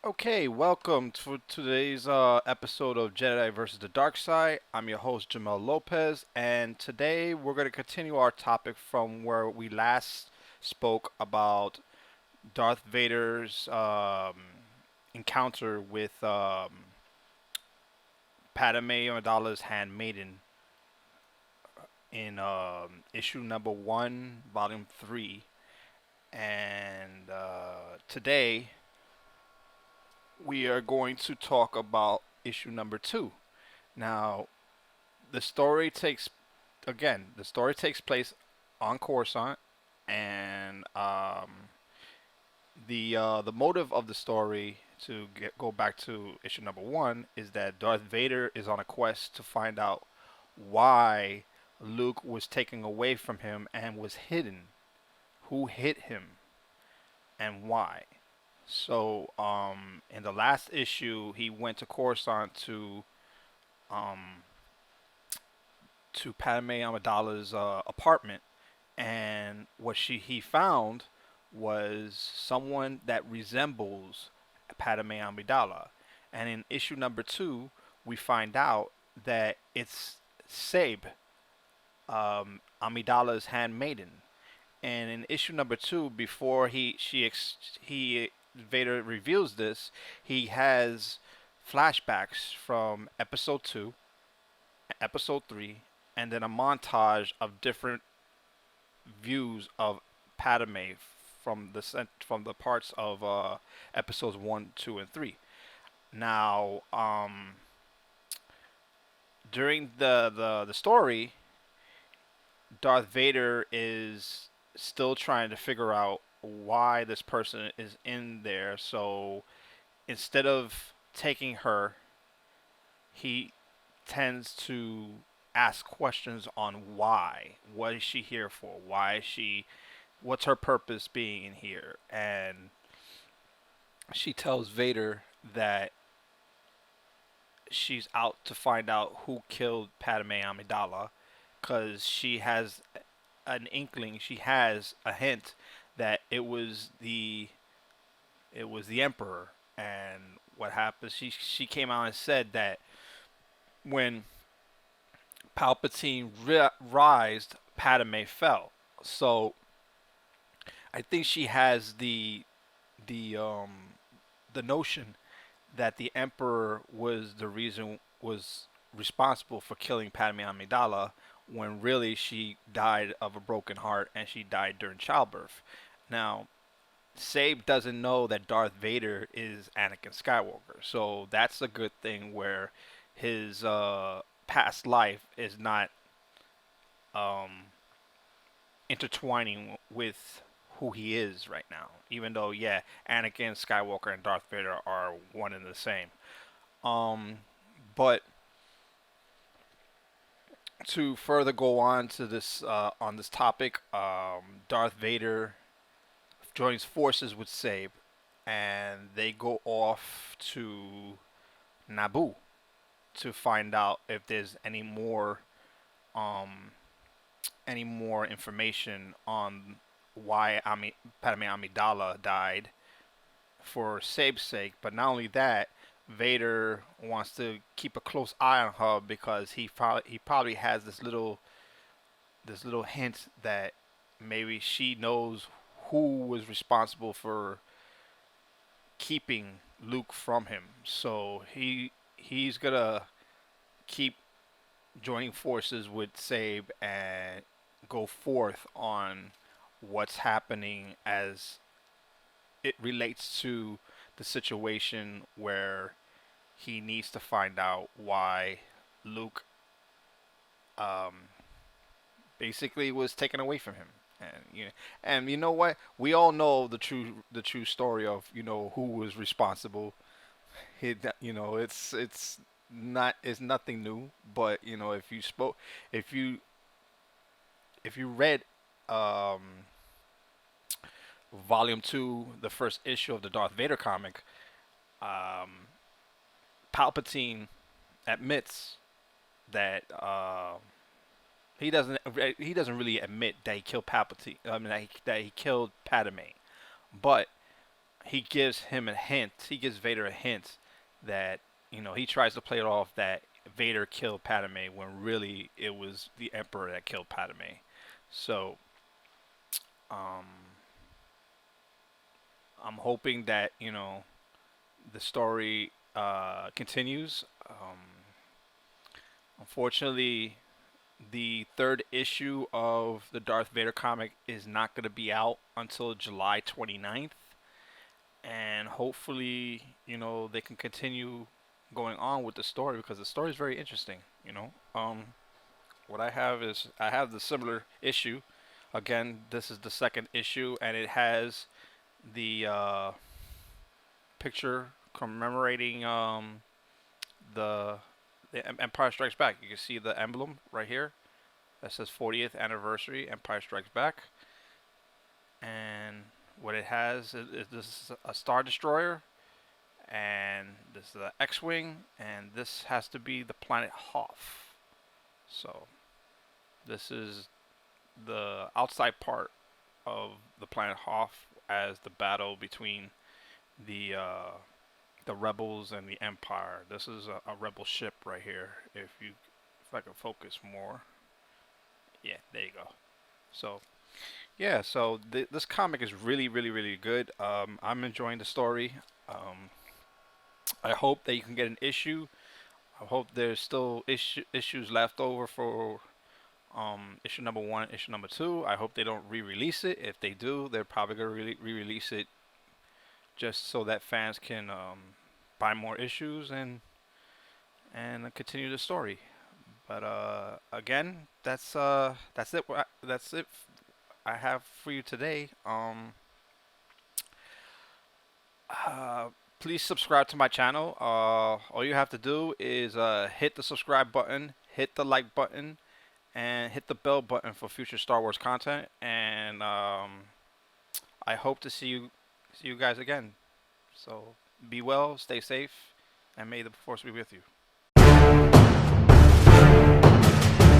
Okay, welcome to today's episode of Jedi versus the Darkside. I'm your host, Jamel Lopez, and today we're going to continue our topic from where we last spoke about Darth Vader's encounter with Padme Amidala's handmaiden in issue number 1, volume 3. And today we are going to talk about issue number 2. Now, the story takes the story takes place on Coruscant, and the motive of the story go back to issue number 1 is that Darth Vader is on a quest to find out why Luke was taken away from him and was hidden, who hit him, and why. So, in the last issue, he went to Coruscant um, to Padme Amidala's apartment, and what she he found was someone that resembles Padme Amidala. And in issue number 2, we find out that it's Sabe, Amidala's handmaiden. And in issue number 2, before he Vader reveals this, he has flashbacks from episode 2, episode 3, and then a montage of different views of Padme from the parts of episodes 1, 2, and 3. Now, during the story, Darth Vader is still trying to figure out why this person is in there. So instead of taking her, he tends to ask questions on why. What is she here for? Why is she? What's her purpose being in here? And she tells Vader that she's out to find out who killed Padme Amidala, because she has an inkling, she has a hint that it was the Emperor. And what happened? She came out and said that when Palpatine rised, Padme fell. So I think she has the the notion that the Emperor was responsible for killing Padme Amidala, when really she died of a broken heart and she died during childbirth. Now, Sabe doesn't know that Darth Vader is Anakin Skywalker, so that's a good thing where his past life is not um, intertwining with who he is right now. Even though, yeah, Anakin Skywalker and Darth Vader are one and the same. Um, but to further go on to this on this topic, Darth Vader joins forces with Sabe, and they go off to Naboo to find out if there's um, any more information on why Padme Amidala died for Sabe's sake. But not only that, Vader wants to keep a close eye on her because he probably has this little hint that maybe she knows who was responsible for keeping Luke from him. So he's gonna keep joining forces with Sabe and go forth on what's happening as it relates to the situation where he needs to find out why Luke um, basically was taken away from him. And you know what? We all know the true story of who was responsible. It's nothing new. But if you if you read um, Volume 2, the first issue of the Darth Vader comic, um, Palpatine admits that he doesn't really admit that he killed Palpatine. I mean that he killed Padme, but he gives him a hint. He gives Vader a hint that he tries to play it off that Vader killed Padme when really it was the Emperor that killed Padme. So um, I'm hoping that the story continues. Unfortunately, the third issue of the Darth Vader comic is not going to be out until July 29th. And hopefully, they can continue going on with the story because the story is very interesting. What I have is I have the similar issue. Again, this is the second issue, and it has the picture commemorating the Empire Strikes Back. You can see the emblem right here that says 40th anniversary Empire Strikes Back, and what it has is this is a Star Destroyer, and this is the X-wing, and this has to be the planet Hoth. So this is the outside part of the planet Hoth as the battle between the rebels and the Empire. This is a rebel ship right here. If I can focus more, yeah, there you go. So yeah, so this comic is really, really, really good. I'm enjoying the story. I hope that you can get an issue. I hope there's still issues left over for issue number one, issue number two. I hope they don't re-release it. If they do, they're probably gonna re-release it just so that fans can buy more issues and continue the story. But again, that's it. That's it I have for you today. Please subscribe to my channel. All you have to do is hit the subscribe button, hit the like button, and hit the bell button for future Star Wars content. And I hope to see you guys again. So be well, stay safe, and may the force be with you.